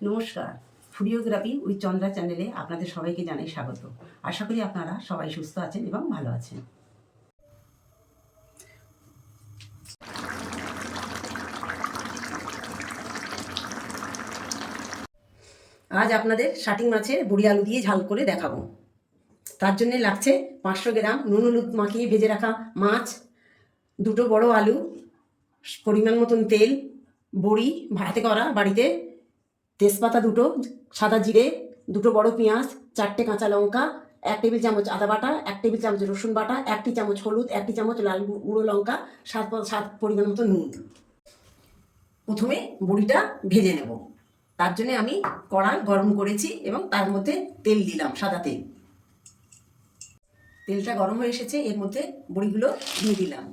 নমস্কার, ফুডিওগ্রাফি উইথ চন্দ্রা চ্যানেলে আপনাদের সবাইকে জানাই স্বাগত। আশা করি আপনারা সবাই সুস্থ আছেন এবং ভালো আছেন। আজ আপনাদের শাটিং মাছের বড়ি আলু দিয়ে ঝাল করে দেখাবো। তার জন্য লাগছে 500 গ্রাম নুন হলুদ মাখিয়ে ভেজে রাখা মাছ, দুটো বড় আলু, পরিমাণ মতন তেল, বড়ি ভাতে করা বাড়িতে, তেজপাতা দুটো, সাদা জিরে, দুটো বড় পেঁয়াজ, 4টে কাঁচা লঙ্কা, 1 টেবিল চামচ আদা বাটা, 1 টেবিল চামচ রসুন বাটা, 1 চামচ হলুদ, 1 চামচ লাল গুঁড়ো লঙ্কা, স্বাদ পরিমাণ মতো নুন। প্রথমে বড়িটা ভেজে নেব। তার জন্য আমি কড়াই গরম করেছি এবং তার মধ্যে তেল দিলাম, সাদা তেল। তেলটা গরম হয়ে এসেছে, এর মধ্যে বড়িগুলো দিয়ে দিলাম।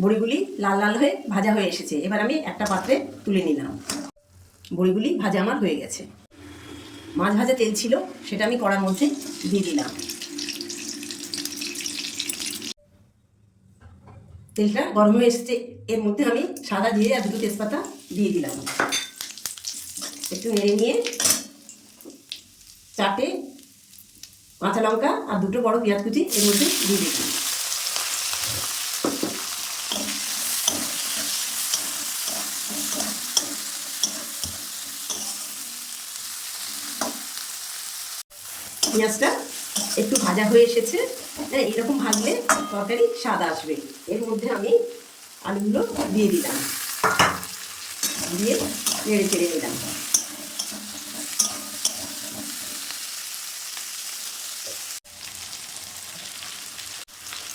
বড়িগুলি লাল লাল হয়ে ভাজা হয়ে এসেছে, এবার আমি একটা পাত্রে তুলে নিলাম। বড়িগুলি ভাজা আমার হয়ে গেছে। মাছ ভাজা তেল ছিল, সেটা আমি কড়ার মধ্যে দিয়ে দিলাম। তেলটা গরম হয়ে এসেছে, এর মধ্যে আমি সাদা জিরে আর দুটো তেজপাতা দিয়ে দিলাম। একটু নেড়ে নিয়ে 4টে কাঁচা লঙ্কা আর দুটো বড় পেঁয়াজ কুচি এর মধ্যে দিয়ে দিলাম। পেঁয়াজটা একটু ভাজা হয়ে এসেছে, হ্যাঁ, এরকম ভাজলে তরকারি স্বাদ আসবে। এর মধ্যে আমি আলুগুলো দিয়ে দিলাম, দিয়ে নেড়ে চেড়ে নিলাম।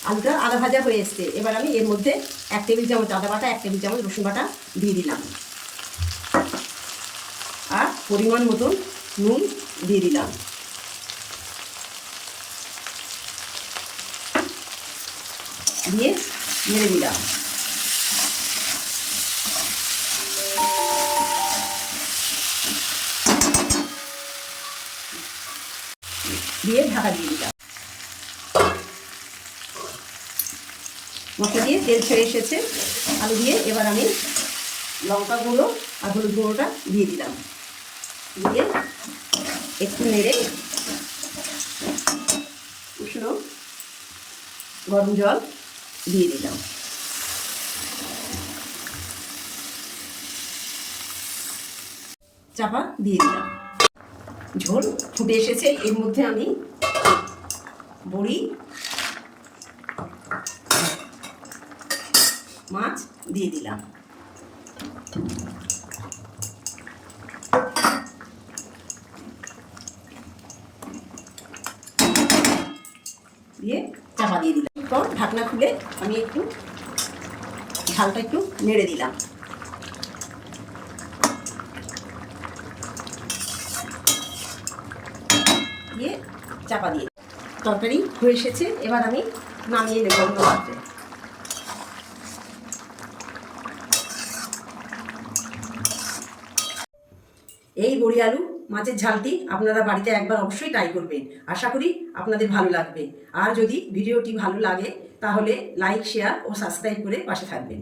আলুটা আদা ভাজা হয়ে এসছে, এবার আমি এর মধ্যে 1 টেবিল চামচ আদা বাটা, 1 টেবিল চামচ রসুন বাটা দিয়ে দিলাম, আর পরিমাণ মতন নুন দিয়ে দিলাম। দিয়ে নেড়ে দিলাম। দিয়ে ঢাকা দিয়ে দিলাম। মশলা দিয়ে তেল ছেড়ে এসেছে আলু দিয়ে, এবার আমি লঙ্কা গুঁড়ো আর হলুদ গুঁড়োটা দিয়ে দিলাম। দিয়ে একটু নেড়ে উষ্ণ গরম জল দিয়ে দিলাম। চাপা দিয়ে দিলাম। ঝোল ফুটে এসেছে, এর মধ্যে আমি বড়ি, মাছ দিয়ে দিলাম। দিয়ে চাপা দিয়ে দিলাম। এরপর ঢাকনা খুলে আমি একটু ঝালটা একটু নেড়ে দিলাম। দিয়ে চাপা দিয়ে তরকারি হয়ে এসেছে, এবার আমি নামিয়ে নেব অন্য পাত্রে। এই বড়ি আলু মাছের ঝালটি আপনারা বাড়িতে একবার অবশ্যই ট্রাই করবেন। আশা করি আপনাদের ভালো লাগবে। আর যদি ভিডিওটি ভালো লাগে তাহলে লাইক, শেয়ার ও সাবস্ক্রাইব করে পাশে থাকবেন।